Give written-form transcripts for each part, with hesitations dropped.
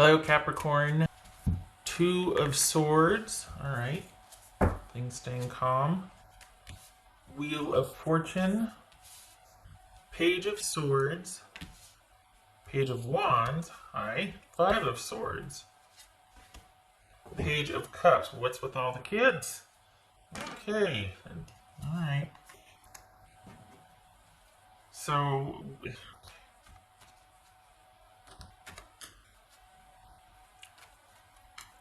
Hello, Capricorn. Two of Swords. All right. Things staying calm. Wheel of Fortune. Page of Swords. Page of Wands. Hi. Five of Swords. Page of Cups. What's with all the kids? Okay. All right. So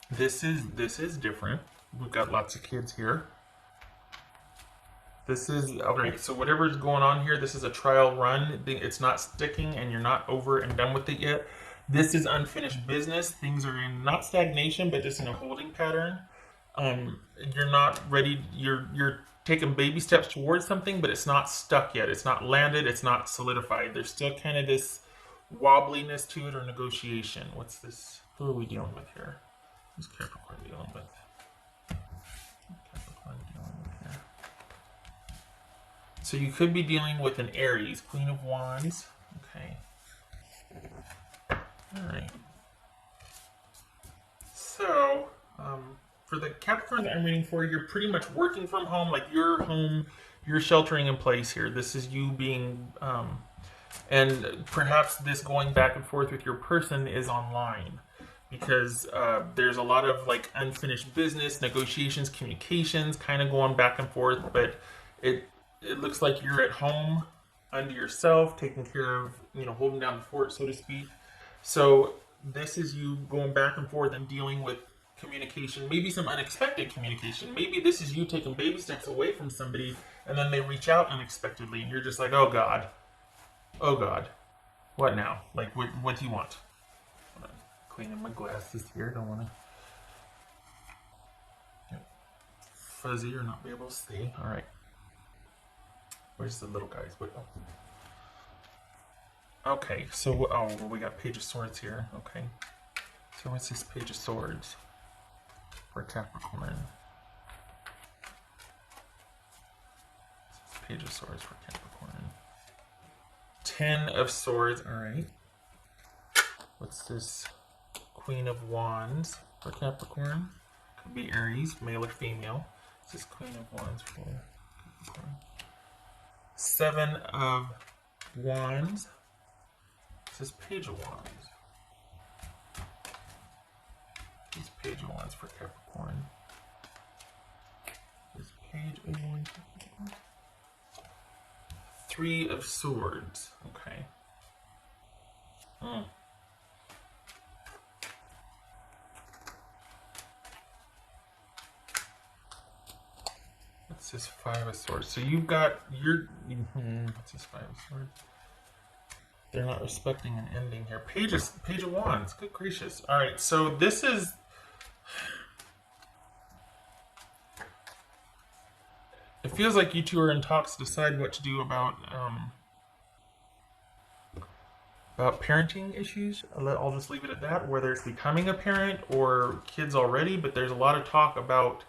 this is different. We've got lots of kids here. This is okay. So whatever's going on here, this is a trial run. It's not sticking, and you're not over and done with it yet. This is unfinished business. Things are in not stagnation, but just in a holding pattern. You're not ready. You're taking baby steps towards something, but it's not stuck yet. It's not landed. It's not solidified. There's still kind of this wobbliness to it or negotiation. What's this? Who are we dealing with here? Who's Capricorn dealing with? Capricorn dealing with here. So you could be dealing with an Aries, Queen of Wands. Okay. All right. So, for the Capricorn that I'm reading for, you're pretty much working from home, like you're home, you're sheltering in place here. This is you being, and perhaps this going back and forth with your person is online because there's a lot of like unfinished business, negotiations, communications, kind of going back and forth, but it looks like you're at home unto yourself, taking care of, holding down the fort, so to speak. So this is you going back and forth and dealing with communication, maybe some unexpected communication. Maybe this is you taking baby steps away from somebody and then they reach out unexpectedly and you're just like, oh God, what now? Like, what do you want? I'm cleaning my glasses here, don't want to get fuzzy or not be able to see. All right. Where's the little guys? Okay, so, we got Page of Swords here. Okay. So what's this Page of Swords for Capricorn? Page of Swords for Capricorn. 10 of Swords, alright. What's this? Queen of Wands for Capricorn. Could be Aries, male or female. This is Queen of Wands for Capricorn. 7 of Wands. This is Page of Wands. This is Page of Wands for Capricorn. This Page of Wands for Capricorn. 3 of Swords. Okay. What's this 5 of Swords? So you've got what's this 5 of Swords? They're not respecting an ending here. Page of Wands. Good gracious. All right. So this is. It feels like you two are in talks to decide what to do about parenting issues. I'll just leave it at that. Whether it's becoming a parent or kids already, but there's a lot of talk about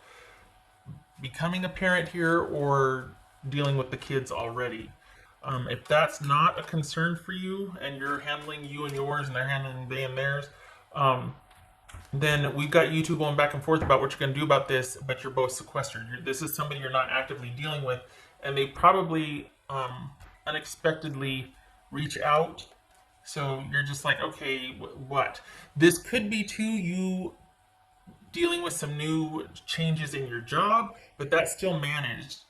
becoming a parent here or dealing with the kids already. If that's not a concern for you and you're handling you and yours and they're handling they and theirs, then we've got you two going back and forth about what you're going to do about this, but you're both sequestered. This is somebody you're not actively dealing with, and they probably unexpectedly reach out. So you're just like, okay, what? This could be too you dealing with some new changes in your job, but that's still managed.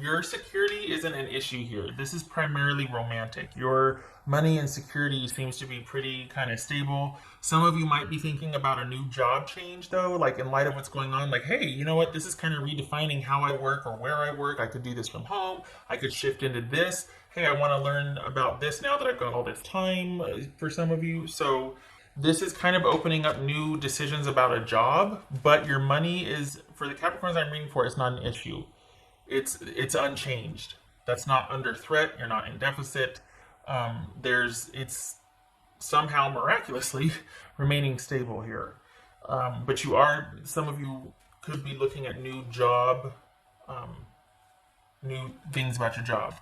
Your security isn't an issue here. This is primarily romantic. Your money and security seems to be pretty kind of stable. Some of you might be thinking about a new job change though, like in light of what's going on, like, hey, you know what? This is kind of redefining how I work or where I work. I could do this from home. I could shift into this. Hey, I want to learn about this now that I've got all this time for some of you. So this is kind of opening up new decisions about a job, but your money is, for the Capricorns I'm reading for, it's not an issue. It's unchanged. That's not under threat. You're not in deficit. It's somehow miraculously remaining stable here. But some of you could be looking at new things about your job.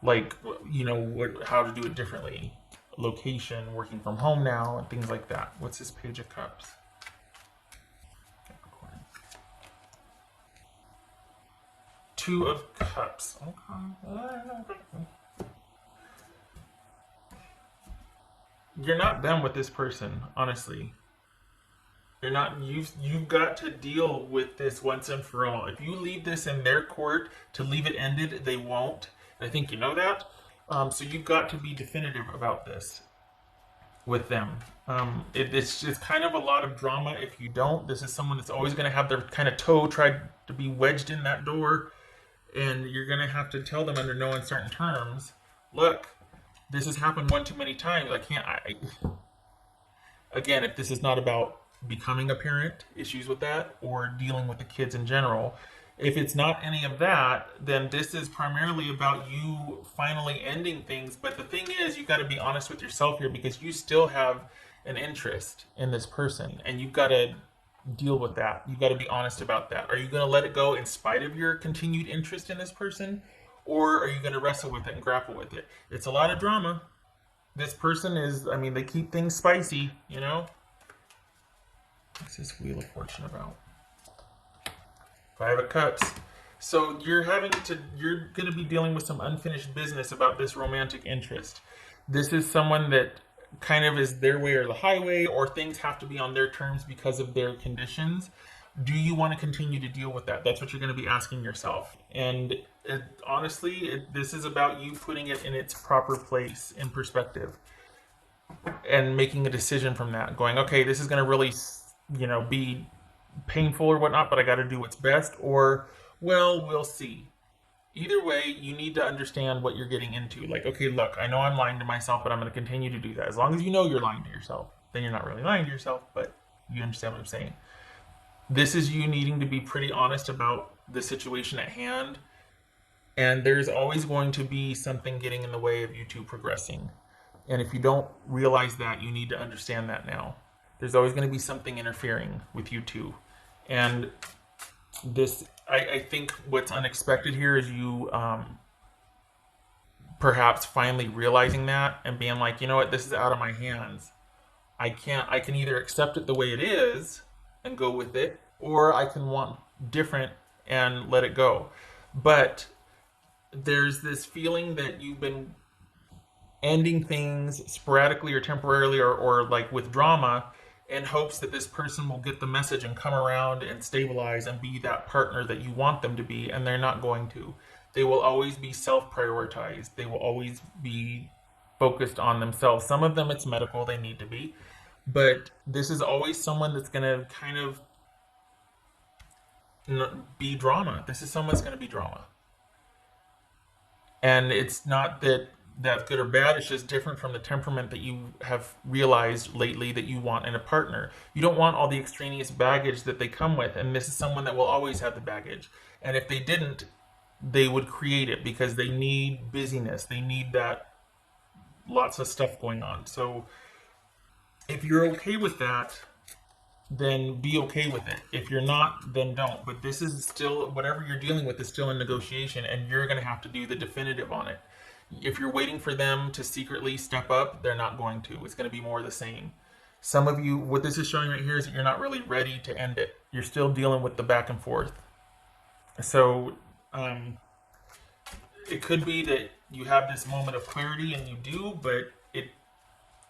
Like, how to do it differently. location, working from home now, and things like that. What's this Page of Cups? Capricorn. Two of Cups. Okay. You're not done with this person, honestly. You're not. You've got to deal with this once and for all. If you leave this in their court to leave it ended, they won't. And I think you know that. So you've got to be definitive about this with them. It's kind of a lot of drama if you don't. This is someone that's always going to have their kind of toe tried to be wedged in that door, and you're going to have to tell them under no uncertain terms, look, this has happened one too many times. Again, if this is not about becoming a parent, issues with that, or dealing with the kids in general, if it's not any of that, then this is primarily about you finally ending things. But the thing is, you've got to be honest with yourself here, because you still have an interest in this person, and you've got to deal with that. You've got to be honest about that. Are you going to let it go in spite of your continued interest in this person? Or are you going to wrestle with it and grapple with it? It's a lot of drama. This person is, I mean, they keep things spicy, you know? What's this Wheel of Fortune about? Five of Cups. So you're going to be dealing with some unfinished business about this romantic interest. This is someone that kind of is their way or the highway, or things have to be on their terms because of their conditions. Do you want to continue to deal with that? That's what you're going to be asking yourself. And honestly, this is about you putting it in its proper place, in perspective, and making a decision from that. Going, okay, this is going to really, be painful or whatnot, but I got to do what's best. Or, well, we'll see. Either way, you need to understand what you're getting into. Like, okay, look, I know I'm lying to myself, but I'm going to continue to do that. As long as you know you're lying to yourself, then you're not really lying to yourself, but you understand what I'm saying. This is you needing to be pretty honest about the situation at hand. And there's always going to be something getting in the way of you two progressing. And if you don't realize that, you need to understand that now. There's always going to be something interfering with you two. And this, I think what's unexpected here is you perhaps finally realizing that and being like, you know what, this is out of my hands. I can either accept it the way it is and go with it, or I can want different and let it go. But there's this feeling that you've been ending things sporadically or temporarily or like with drama in hopes that this person will get the message and come around and stabilize and be that partner that you want them to be, and they're not going to. They will always be self-prioritized. They will always be focused on themselves. Some of them it's medical, they need to be. But this is always someone that's going to kind of be drama. This is someone that's going to be drama. And it's not that that's good or bad. It's just different from the temperament that you have realized lately that you want in a partner. You don't want all the extraneous baggage that they come with. And this is someone that will always have the baggage. And if they didn't, they would create it because they need busyness. They need that lots of stuff going on. So if you're okay with that, then be okay with it. If you're not, then don't. But this is still, whatever you're dealing with is still in negotiation, and you're going to have to do the definitive on it. If you're waiting for them to secretly step up, they're not going to. It's going to be more of the same. Some of you, what this is showing right here is that you're not really ready to end it. You're still dealing with the back and forth. So it could be that you have this moment of clarity, and you do, but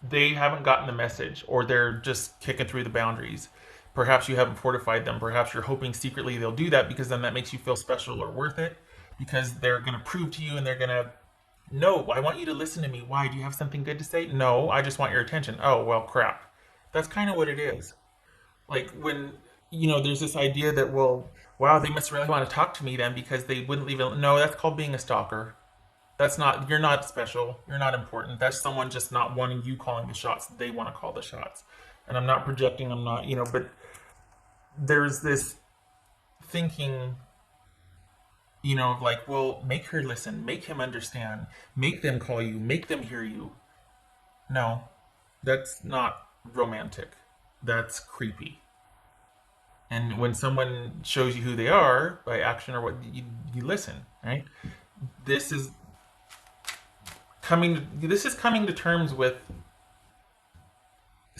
they haven't gotten the message, or they're just kicking through the boundaries. Perhaps you haven't fortified them. Perhaps you're hoping secretly they'll do that because then that makes you feel special or worth it, because they're going to prove to you and they're going to, no, I want you to listen to me. Why? Do you have something good to say? No, I just want your attention. Oh, well, crap. That's kind of what it is. Like when, there's this idea that, well, wow, they must really want to talk to me then because they wouldn't leave it. No, that's called being a stalker. You're not special. You're not important. That's someone just not wanting you calling the shots. They want to call the shots. And I'm not projecting, but there's this thinking, of like, well, make her listen, make him understand, make them call you, make them hear you. No, that's not romantic. That's creepy. And when someone shows you who they are by action or what, you listen, right? This is coming to terms with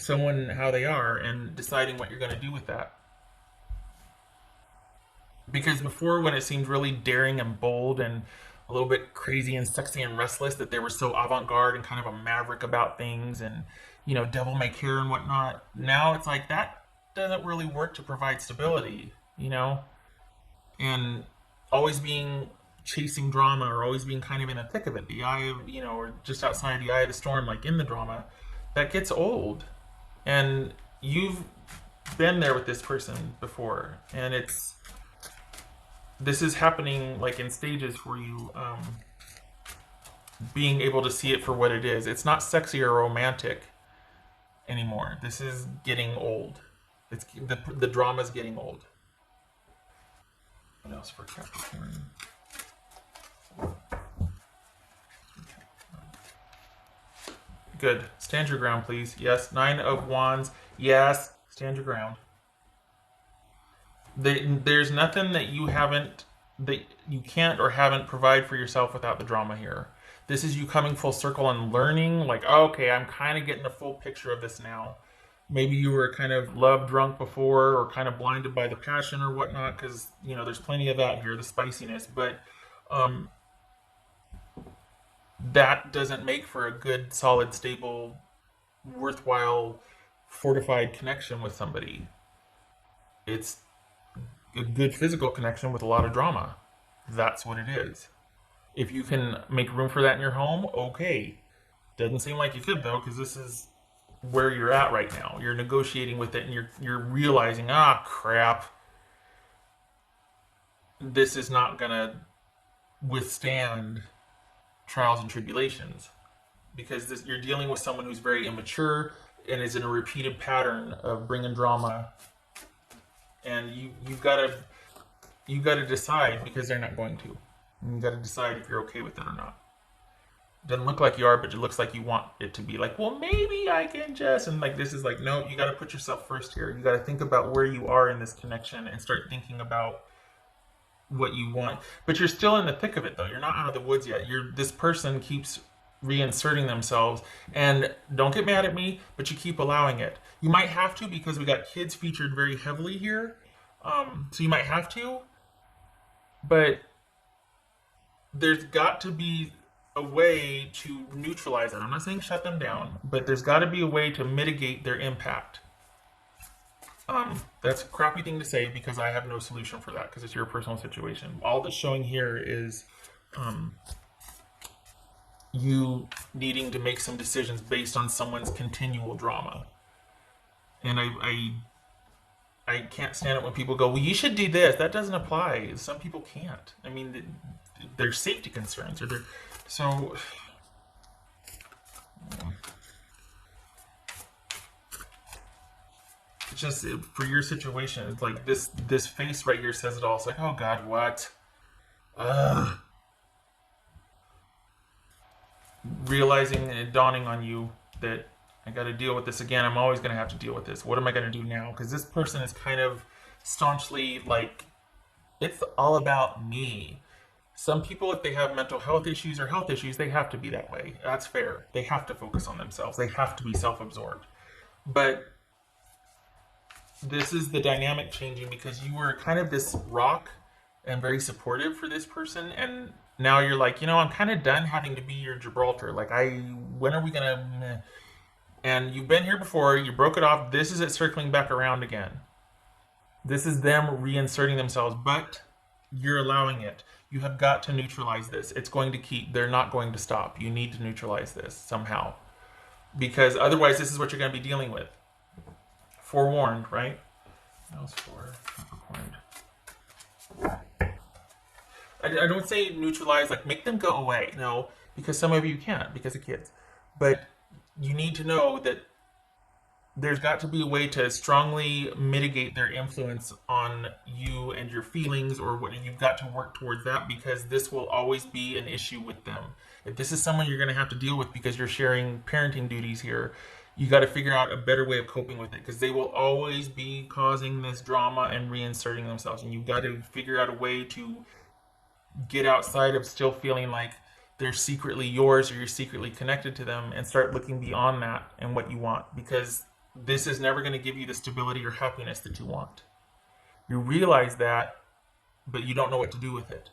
someone how they are and deciding what you're going to do with that. Because before, when it seemed really daring and bold and a little bit crazy and sexy and restless, that they were so avant-garde and kind of a maverick about things and, devil may care and whatnot. Now it's like that doesn't really work to provide stability. And always being chasing drama or always being kind of in the thick of it, the eye of, or just outside the eye of the storm, like in the drama, that gets old. And you've been there with this person before, and this is happening like in stages for you, being able to see it for what it is. It's not sexy or romantic anymore. This is getting old. It's the drama's getting old. What else for Capricorn? Good. Stand your ground, please. Yes. 9 of Wands. Yes. Stand your ground. There's nothing that you can't or haven't provide for yourself without the drama here. This is you coming full circle and learning, like, oh, okay, I'm kind of getting the full picture of this now. Maybe you were kind of love drunk before or kind of blinded by the passion or whatnot, because, there's plenty of that here, the spiciness. But that doesn't make for a good, solid, stable, worthwhile, fortified connection with somebody. It's a good physical connection with a lot of drama. That's what it is. If you can make room for that in your home, okay. Doesn't seem like you could, though, because this is where you're at right now. You're negotiating with it, and you're realizing, crap, this is not gonna withstand trials and tribulations, because you're dealing with someone who's very immature and is in a repeated pattern of bringing drama, and you've got to decide, because they're not going to. You've got to decide if you're okay with it or not. Doesn't look like you are, but it looks like you want it to be like, well, maybe I can just, and like this is like, no, you got to put yourself first here. You got to think about where you are in this connection and start thinking about what you want. But you're still in the thick of it, though. You're not out of the woods yet. This person keeps reinserting themselves, and don't get mad at me, but you keep allowing it. You might have to, because we got kids featured very heavily here, so you might have to, but there's got to be a way to neutralize it. I'm not saying shut them down, but there's got to be a way to mitigate their impact. That's a crappy thing to say, because I have no solution for that, because it's your personal situation. All that's showing here is you needing to make some decisions based on someone's continual drama. And I can't stand it when people go, well, you should do this. That doesn't apply. Some people can't. I mean, there's safety concerns, so it's just for your situation. It's like this face right here says it all. It's like, oh God, what? Realizing and dawning on you that I got to deal with this again. I'm always going to have to deal with this. What am I going to do now? Because this person is kind of staunchly like, it's all about me. Some people, if they have mental health issues or health issues, they have to be that way. That's fair. They have to focus on themselves. They have to be self-absorbed. But this is the dynamic changing, because you were kind of this rock and very supportive for this person, and now you're like, I'm kind of done having to be your Gibraltar. Like, when are we gonna? And you've been here before. You broke it off. This is it circling back around again. This is them reinserting themselves, but you're allowing it. You have got to neutralize this. It's going to keep. They're not going to stop. You need to neutralize this somehow, because otherwise, this is what you're going to be dealing with. Forewarned, right? That was for Capricorn. I don't say neutralize, like make them go away. No, because some of you can't, because of kids. But you need to know that there's got to be a way to strongly mitigate their influence on you and your feelings, or what, and you've got to work towards that, because this will always be an issue with them. If this is someone you're going to have to deal with because you're sharing parenting duties here, you got to figure out a better way of coping with it, because they will always be causing this drama and reinserting themselves, and you've got to figure out a way to get outside of still feeling like they're secretly yours or you're secretly connected to them, and start looking beyond that and what you want, because this is never going to give you the stability or happiness that you want. You realize that, but you don't know what to do with it.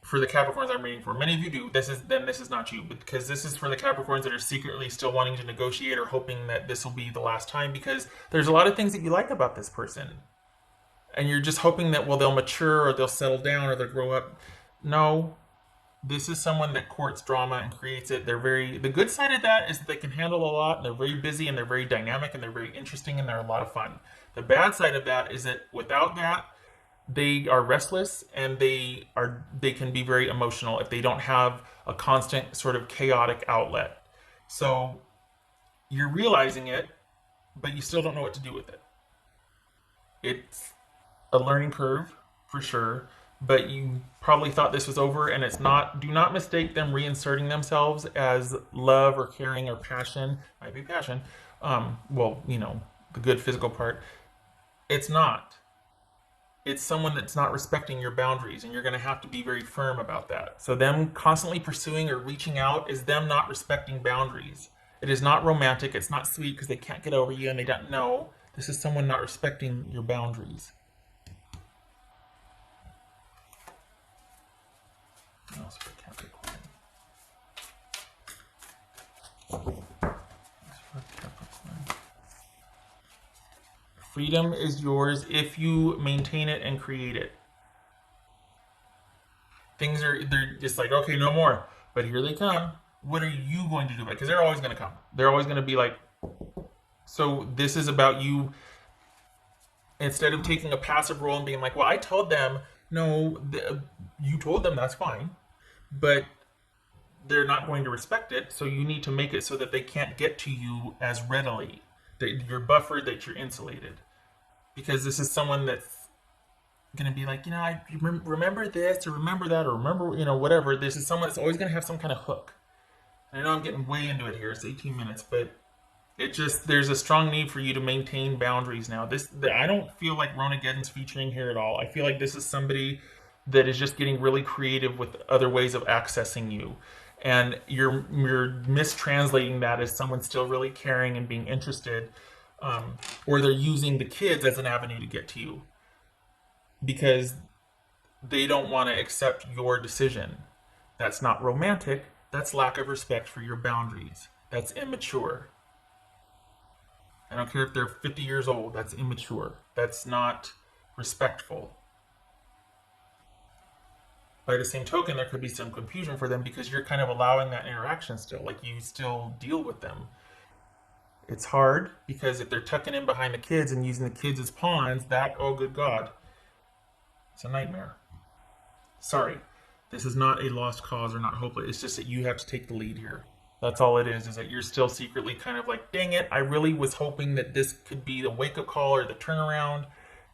For the Capricorns I'm reading for, many of you do. This is not you, because this is for the Capricorns that are secretly still wanting to negotiate or hoping that this will be the last time, because there's a lot of things that you like about this person, and you're just hoping that, well, they'll mature or they'll settle down or they'll grow up. No, this is someone that courts drama and creates it. The good side of that is that they can handle a lot, and they're very busy, and they're very dynamic, and they're very interesting, and they're a lot of fun. The bad side of that is that without that, they are restless, and they can be very emotional if they don't have a constant sort of chaotic outlet. So you're realizing it, but you still don't know what to do with it. It's a learning curve for sure, but you probably thought this was over, and it's not. Do not mistake them reinserting themselves as love or caring or passion. Might be passion. Well, the good physical part. It's not. It's someone that's not respecting your boundaries, and you're going to have to be very firm about that. So them constantly pursuing or reaching out is them not respecting boundaries. It is not romantic. It's not sweet because they can't get over you and they don't know. This is someone not respecting your boundaries. What else for Capricorn? Freedom is yours if you maintain it and create it. They're just like, okay, no more. But here they come. What are you going to do about it? Because they're always going to come. They're always going to be like, so this is about you. Instead of taking a passive role and being like, well, I told them, no, you told them, that's fine. But they're not going to respect it. So you need to make it so that they can't get to you as readily. That you're buffered, that you're insulated. Because this is someone that's going to be like, I remember this or remember that or remember, whatever. This is someone that's always going to have some kind of hook. And I know I'm getting way into it here. It's 18 minutes, but there's a strong need for you to maintain boundaries now. I don't feel like Ronageddon's featuring here at all. I feel like this is somebody that is just getting really creative with other ways of accessing you. And you're mistranslating that as someone still really caring and being interested, or they're using the kids as an avenue to get to you because they don't want to accept your decision. That's not romantic. That's lack of respect for your boundaries. That's immature. I don't care if they're 50 years old. That's immature. That's not respectful. By the same token, there could be some confusion for them because you're kind of allowing that interaction still. Like you still deal with them. It's hard because if they're tucking in behind the kids and using the kids as pawns, oh good God, it's a nightmare. Sorry, this is not a lost cause or not hopeless. It's just that you have to take the lead here. That's all it is that you're still secretly kind of like, dang it, I really was hoping that this could be the wake-up call or the turnaround,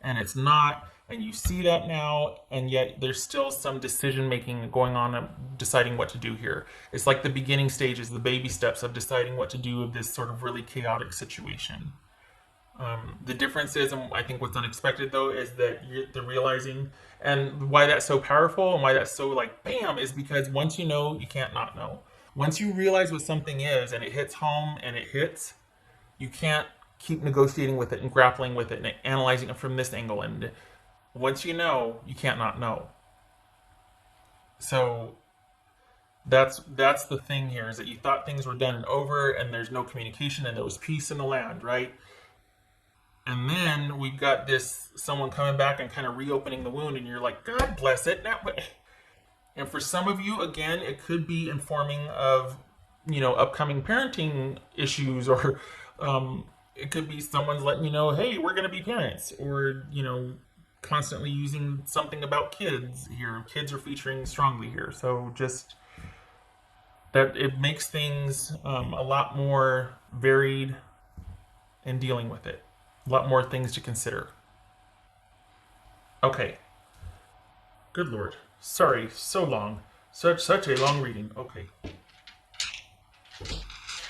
and it's not. And you see that now, and yet there's still some decision-making going on of deciding what to do here. It's like the beginning stages, the baby steps of deciding what to do with this sort of really chaotic situation. The difference is, and I think what's unexpected though, is that the realizing, and why that's so powerful and why that's so like, bam, is because once you know, you can't not know. Once you realize what something is and it hits home and it hits, you can't keep negotiating with it and grappling with it and analyzing it from this angle. And once you know, you can't not know. So that's the thing here, is that you thought things were done and over and there's no communication and there was peace in the land, right? And then we've got someone coming back and kind of reopening the wound, and you're like, God bless it. And for some of you, again, it could be informing of, upcoming parenting issues, or it could be someone's letting you know, hey, we're going to be parents, or, constantly using something about kids here. Kids are featuring strongly here. So just that it makes things a lot more varied in dealing with it. A lot more things to consider. Okay. Good Lord. Sorry, so long. Such a long reading. Okay.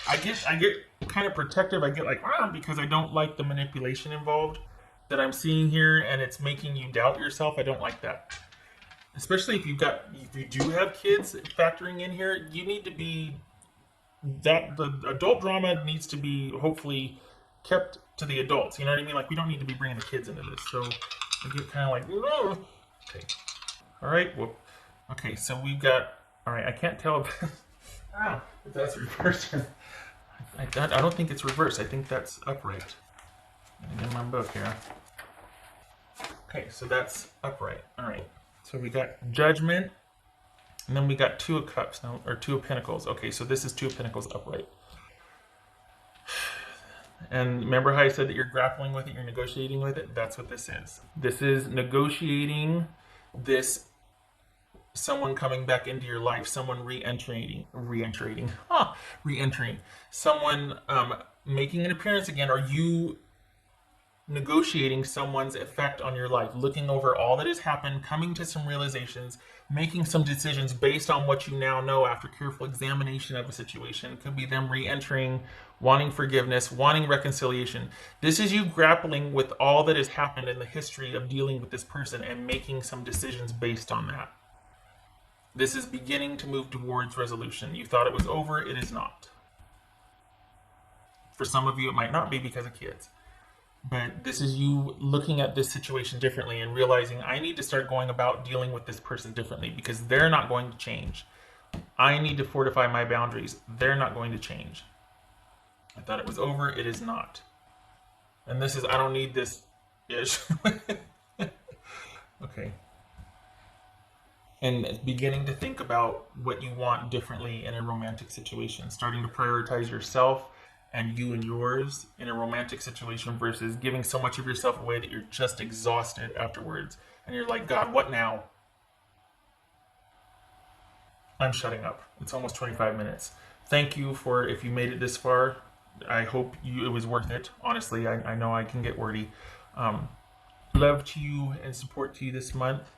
I get kind of protective. I get like, because I don't like the manipulation involved that I'm seeing here, and it's making you doubt yourself. I don't like that. Especially if you do have kids factoring in here, you need to be, that the adult drama needs to be hopefully kept to the adults. You know what I mean? Like, we don't need to be bringing the kids into this. So I get kind of like, oh. Okay. All right. Well, okay. So we've got. All right. I can't tell if that's reversed. I don't think it's reversed. I think that's upright. In my book here. Okay. So that's upright. All right. So we got Judgment, and then we got Two of Cups now, or Two of Pentacles. Okay. So this is Two of Pentacles upright. And remember how I said that you're grappling with it, you're negotiating with it? That's what this is. This is negotiating this, someone coming back into your life, someone re-entering, someone making an appearance again, or you negotiating someone's effect on your life, looking over all that has happened, coming to some realizations, making some decisions based on what you now know after careful examination of a situation. It could be them re-entering, wanting forgiveness, wanting reconciliation. This is you grappling with all that has happened in the history of dealing with this person and making some decisions based on that. This is beginning to move towards resolution. You thought it was over, it is not. For some of you, it might not be because of kids. But this is you looking at this situation differently and realizing I need to start going about dealing with this person differently because they're not going to change. I need to fortify my boundaries. They're not going to change. I thought it was over. It is not. And this is, I don't need this ish. Okay. And beginning to think about what you want differently in a romantic situation. Starting to prioritize yourself and you and yours in a romantic situation versus giving so much of yourself away that you're just exhausted afterwards. And you're like, God, what now? I'm shutting up. It's almost 25 minutes. Thank you for, if you made it this far, I hope it was worth it. Honestly, I know I can get wordy. Love to you and support to you this month.